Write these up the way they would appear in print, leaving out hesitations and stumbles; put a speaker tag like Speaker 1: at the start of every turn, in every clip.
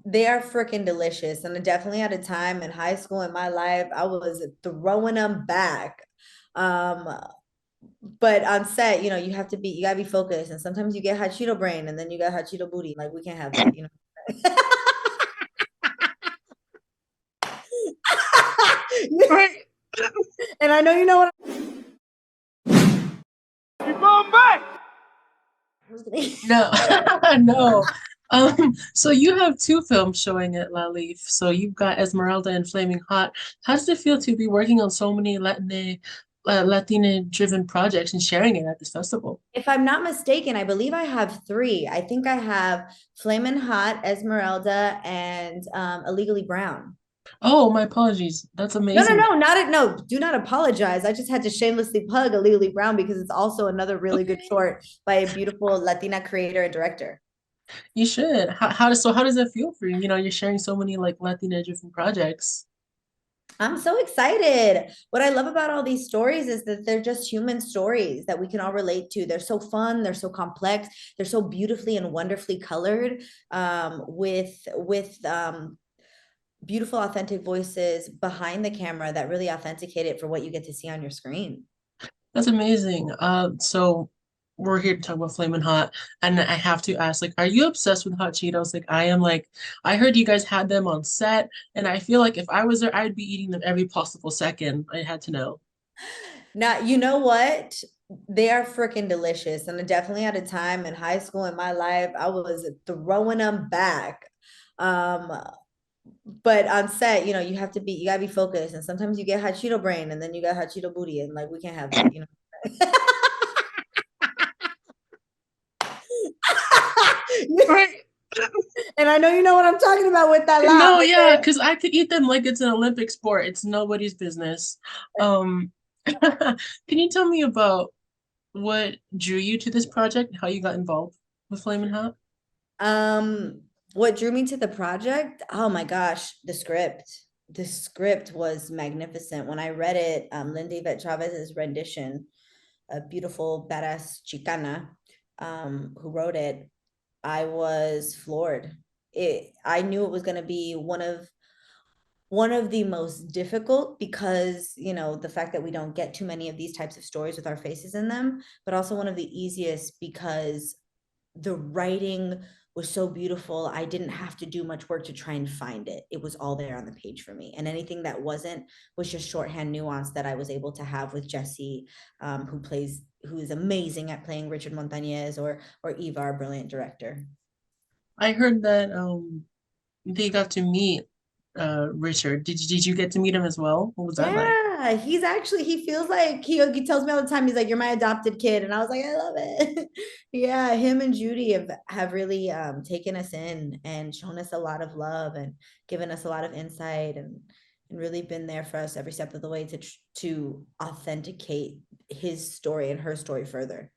Speaker 1: They are freaking delicious. And definitely at a time in high school in my life, I was throwing them back. Um, but on set, you have to be, you gotta be focused. And sometimes you get hot Cheeto brain and then you got hot Cheeto booty. Like we can't have that.
Speaker 2: Right.
Speaker 1: And I know you know what I'm
Speaker 2: No, no. So you have two films showing at La Leaf. So you've got Esmeralda and Flaming Hot. How does it feel to be working on so many Latina-driven projects and sharing it at this festival?
Speaker 1: If I'm not mistaken, I believe I have three. I think I have Flamin Hot, Esmeralda, and Illegally Brown.
Speaker 2: Oh, my apologies. That's
Speaker 1: No, no,
Speaker 2: amazing.
Speaker 1: no, no. Do not apologize. I just had to shamelessly plug Illegally Brown because it's also another really good
Speaker 2: Okay,
Speaker 1: short by a beautiful Latina creator and director.
Speaker 2: you should. How does that feel for you? You know, you're sharing so many like Latina-driven projects.
Speaker 1: I'm so excited. What I love about all these stories is that they're just human stories that we can all relate to. They're so fun, they're so complex, they're so beautifully and wonderfully colored, with beautiful, authentic voices behind the camera that really authenticate it for what you get to see on your screen.
Speaker 2: That's amazing. So we're here to talk about Flamin' Hot, and I have to ask, like, are you obsessed with hot Cheetos? Like, I am. Like, I heard you guys had them on set, and I feel like if I was there, I'd be eating them every possible second. I had to know.
Speaker 1: Now, you know what? They are freaking delicious. And definitely at a time in high school in my life, I was throwing them back. Um, but on set, you have to be, you gotta be focused. And sometimes you get hot Cheeto brain and then you got hot Cheeto booty, and like we can't have that.
Speaker 2: Right.
Speaker 1: And I know you know what I'm talking about with that laugh.
Speaker 2: No, yeah, because I could eat them like it's an Olympic sport. It's nobody's business. Can you tell me about what drew you to this project, how you got involved with Flamin' Hot?
Speaker 1: What drew me to the project? Oh my gosh, the script. The script was magnificent. When I read it, Linda Yvette Chavez's rendition, a beautiful, badass Chicana, who wrote it, I was floored. I knew it was going to be one of the most difficult because the fact that we don't get too many of these types of stories with our faces in them, but also one of the easiest because the writing was so beautiful. I didn't have to do much work to try and find it. It was all there on the page for me. And anything that wasn't was just shorthand nuance that I was able to have with Jesse, who is amazing at playing Richard Montañez, or Eva, our brilliant director.
Speaker 2: I heard that they got to meet Richard. Did you get to meet him as well? What was that like?
Speaker 1: Yeah, he feels like he tells me all the time, he's like, "You're my adopted kid." And I was like, I love it. Yeah, him and Judy have really taken us in and shown us a lot of love and given us a lot of insight, and really been there for us every step of the way to authenticate his story and her story further.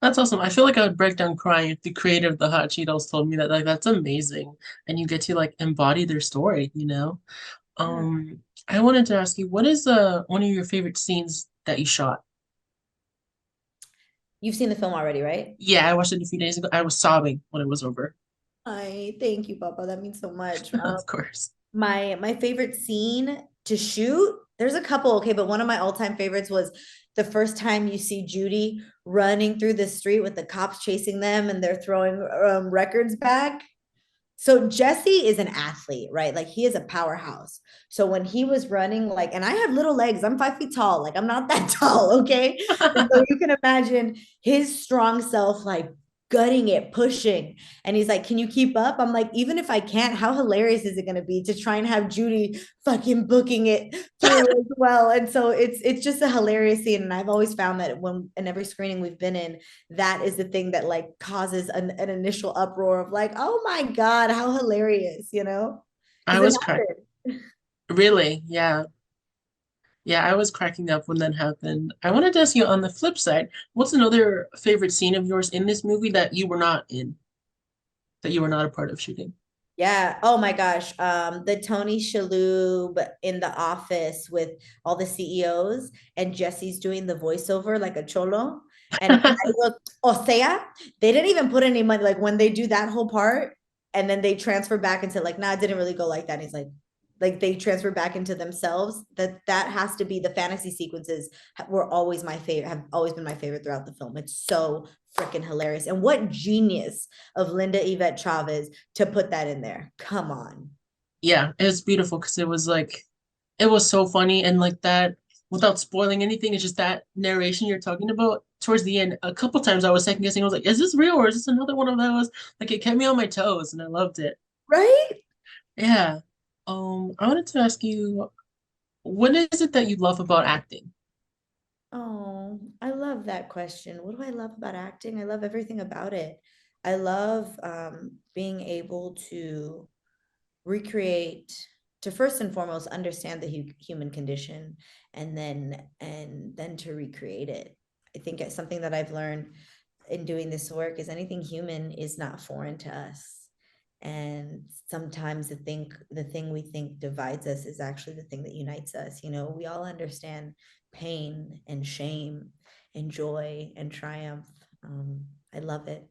Speaker 2: That's awesome. I feel like I would break down crying if the creator of the Hot Cheetos told me that. Like, that's amazing. And you get to like embody their story, you know?
Speaker 1: Yeah.
Speaker 2: I wanted to ask you, what is one of your favorite scenes that you shot?
Speaker 1: You've seen the film already, right?
Speaker 2: Yeah, I watched it a few days ago. I was sobbing when it was over.
Speaker 1: I thank you, Papa. That means so much.
Speaker 2: Of course.
Speaker 1: My favorite scene to shoot, there's a couple, okay, but one of my all-time favorites was the first time you see Judy running through the street with the cops chasing them and they're throwing records back. So Jesse is an athlete, right? Like he is a powerhouse. So when he was running, like, and I have little legs, I'm 5 feet tall, like I'm not that tall, okay? And so you can imagine his strong self, like gutting it, pushing. And he's like, "Can you keep up?" I'm like, even if I can't, how hilarious is it going to be to try and have Judy fucking booking it through as well? And so it's just a hilarious scene. And I've always found that when in every screening we've been in, that is the thing that like causes an initial uproar of like, oh my God, how hilarious,
Speaker 2: I
Speaker 1: Because it
Speaker 2: was crack
Speaker 1: happened.
Speaker 2: Really, yeah. Yeah, I was cracking up when that happened. I wanted to ask you on the flip side, what's another favorite scene of yours in this movie that you were not in, that you were not a part of shooting?
Speaker 1: Yeah. Oh my gosh. The Tony Shalhoub in the office with all the CEOs and Jesse's doing the voiceover like a cholo. And I look, o sea, they didn't even put any money. Like when they do that whole part, and then they transfer back into like, nah, it didn't really go like that. And he's like they transfer back into themselves. That has to be the fantasy sequences were always my favorite, have always been my favorite throughout the film. It's so freaking hilarious. And what genius of Linda Yvette Chavez to put that in there. Come on.
Speaker 2: Yeah, it was beautiful because it was like it was so funny and like that without spoiling anything, it's just that narration you're talking about towards the end. A couple times I was second guessing. I was like, is this real or is this another one of those? Like it kept me on my toes and I loved it.
Speaker 1: Right?
Speaker 2: Yeah. I wanted to ask you, what is it that you love about acting?
Speaker 1: Oh, I love that question. What do I love about acting? I love everything about it. I love being able to recreate, to first and foremost understand the human condition, and then to recreate it. I think it's something that I've learned in doing this work is anything human is not foreign to us. And sometimes the thing we think divides us is actually the thing that unites us. We all understand pain and shame and joy and triumph. I love it.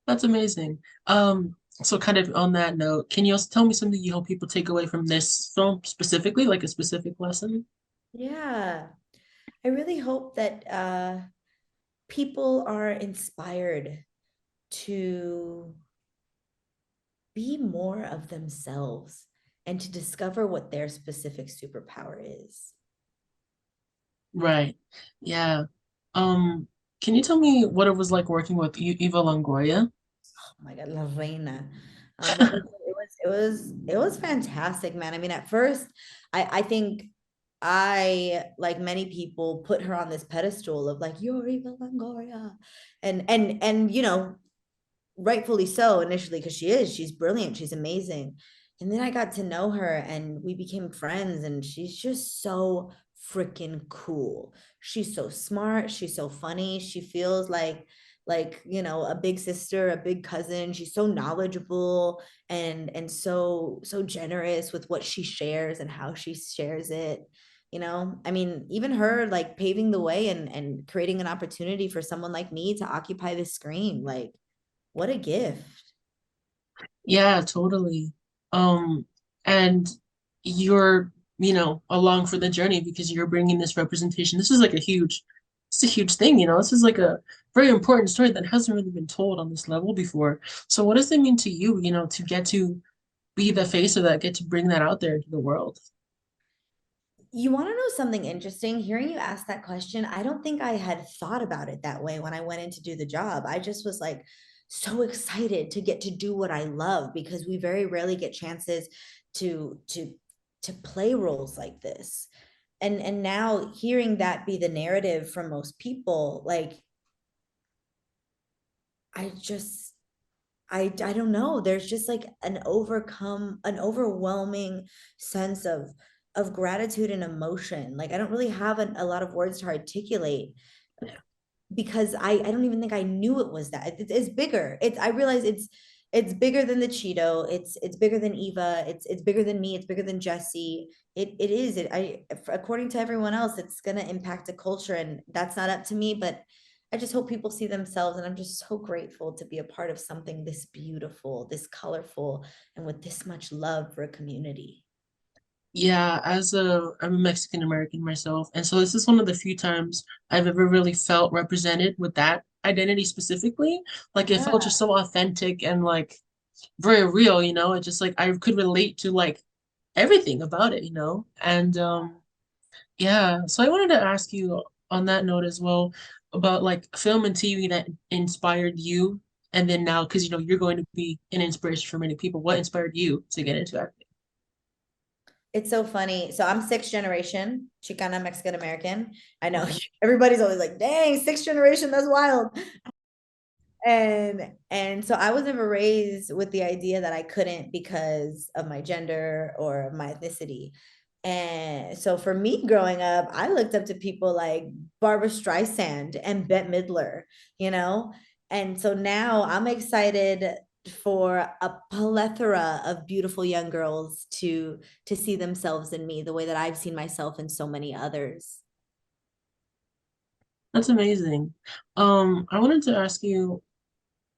Speaker 2: That's amazing. So kind of on that note, can you also tell me something you hope people take away from this film specifically, like a specific lesson?
Speaker 1: Yeah. I really hope that people are inspired to be more of themselves and to discover what their specific superpower is.
Speaker 2: Right. Yeah. Um, can you tell me what it was like working with Eva Longoria?
Speaker 1: Oh my God, La Reina. It was fantastic, man. I mean, at first, I think I, like many people, put her on this pedestal of like, you're Eva Longoria. And rightfully so initially, because she's brilliant, she's amazing. And then I got to know her and we became friends, and she's just so freaking cool. She's so smart, she's so funny, she feels like a big sister, a big cousin. She's so knowledgeable and so generous with what she shares and how she shares it. I mean, even her like paving the way and creating an opportunity for someone like me to occupy the screen, like what a gift.
Speaker 2: Yeah, totally. Um, and you're, along for the journey because you're bringing this representation. This is like it's a huge thing, This is like a very important story that hasn't really been told on this level before. So what does it mean to you, to get to be the face of that, get to bring that out there into the world?
Speaker 1: You want to know something interesting? Hearing you ask that question, I don't think I had thought about it that way when I went in to do the job. I just was like so excited to get to do what I love, because we very rarely get chances to to to play roles like this. And now hearing that be the narrative from most people, like I just I don't know. There's just like an overwhelming sense of gratitude and emotion. Like I don't really have a lot of words to articulate, because I don't even think I knew it was that. It's bigger. I realize it's bigger than the Cheeto. It's bigger than Eva. It's bigger than me. It's bigger than Jesse. It is. According to everyone else, it's gonna impact a culture, and that's not up to me. But I just hope people see themselves, and I'm just so grateful to be a part of something this beautiful, this colorful, and with this much love for a community.
Speaker 2: Yeah, I'm a Mexican American myself, and so this is one of the few times I've ever really felt represented with that identity specifically. Like it felt
Speaker 1: Yeah.
Speaker 2: just so authentic and like very real, It just like I could relate to like everything about it. And yeah, so I wanted to ask you on that note as well about like film and TV that inspired you, and then now because you're going to be an inspiration for many people. What inspired you to get into acting?
Speaker 1: It's so funny. So I'm sixth generation Chicana Mexican American. I know
Speaker 2: Mhm.
Speaker 1: everybody's always like, dang, sixth generation, that's wild. And so I was never raised with the idea that I couldn't because of my gender or my ethnicity. And so for me growing up, I looked up to people like Barbara Streisand and Bette Midler, you know? And so now I'm excited for a plethora of beautiful young girls to see themselves in me the way that I've seen myself in so many others.
Speaker 2: That's amazing. I wanted to ask you,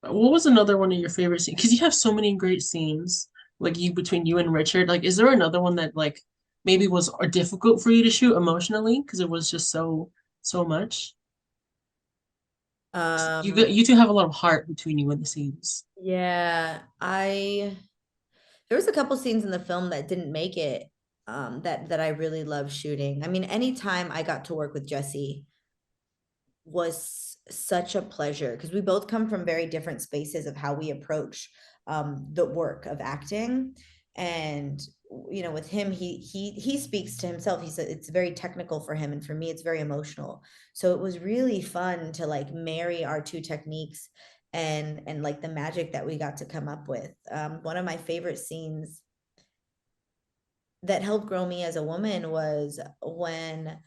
Speaker 2: What was another one of your favorite scenes? Because you have so many great scenes, like you between you and Richard. Like, is there another one that like maybe was difficult for you to shoot emotionally because it was just so much?
Speaker 1: Um,
Speaker 2: You two have a lot of heart between you in the scenes.
Speaker 1: yeah, there was a couple scenes in the film that didn't make it, that I really love shooting. I mean, anytime I got to work with Jesse was such a pleasure because we both come from very different spaces of how we approach the work of acting. And with him, he speaks to himself. He said it's very technical for him, and for me, it's very emotional. So it was really fun to like marry our two techniques and like the magic that we got to come up with. One of my favorite scenes that helped grow me as a woman was when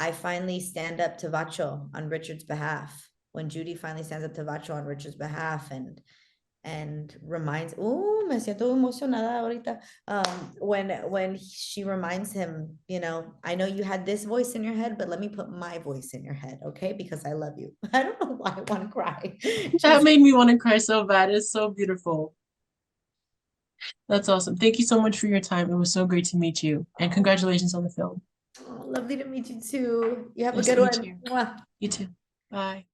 Speaker 1: I finally stand up to Vacho on Richard's behalf. When Judy finally stands up to Vacho on Richard's behalf and reminds, oh, me siento emocionada ahorita. When she reminds him, I know you had this voice in your head, but let me put my voice in your head, okay? Because I love you. I don't know why I want to cry.
Speaker 2: That
Speaker 1: Just
Speaker 2: made me want to cry so bad. It's so beautiful. That's awesome. Thank you so much for your time. It was so great to meet you, and
Speaker 1: oh,
Speaker 2: congratulations on the film.
Speaker 1: lovely to meet you too. You have a
Speaker 2: Nice to
Speaker 1: good
Speaker 2: meet
Speaker 1: one.
Speaker 2: you.
Speaker 1: Mwah.
Speaker 2: You too. Bye.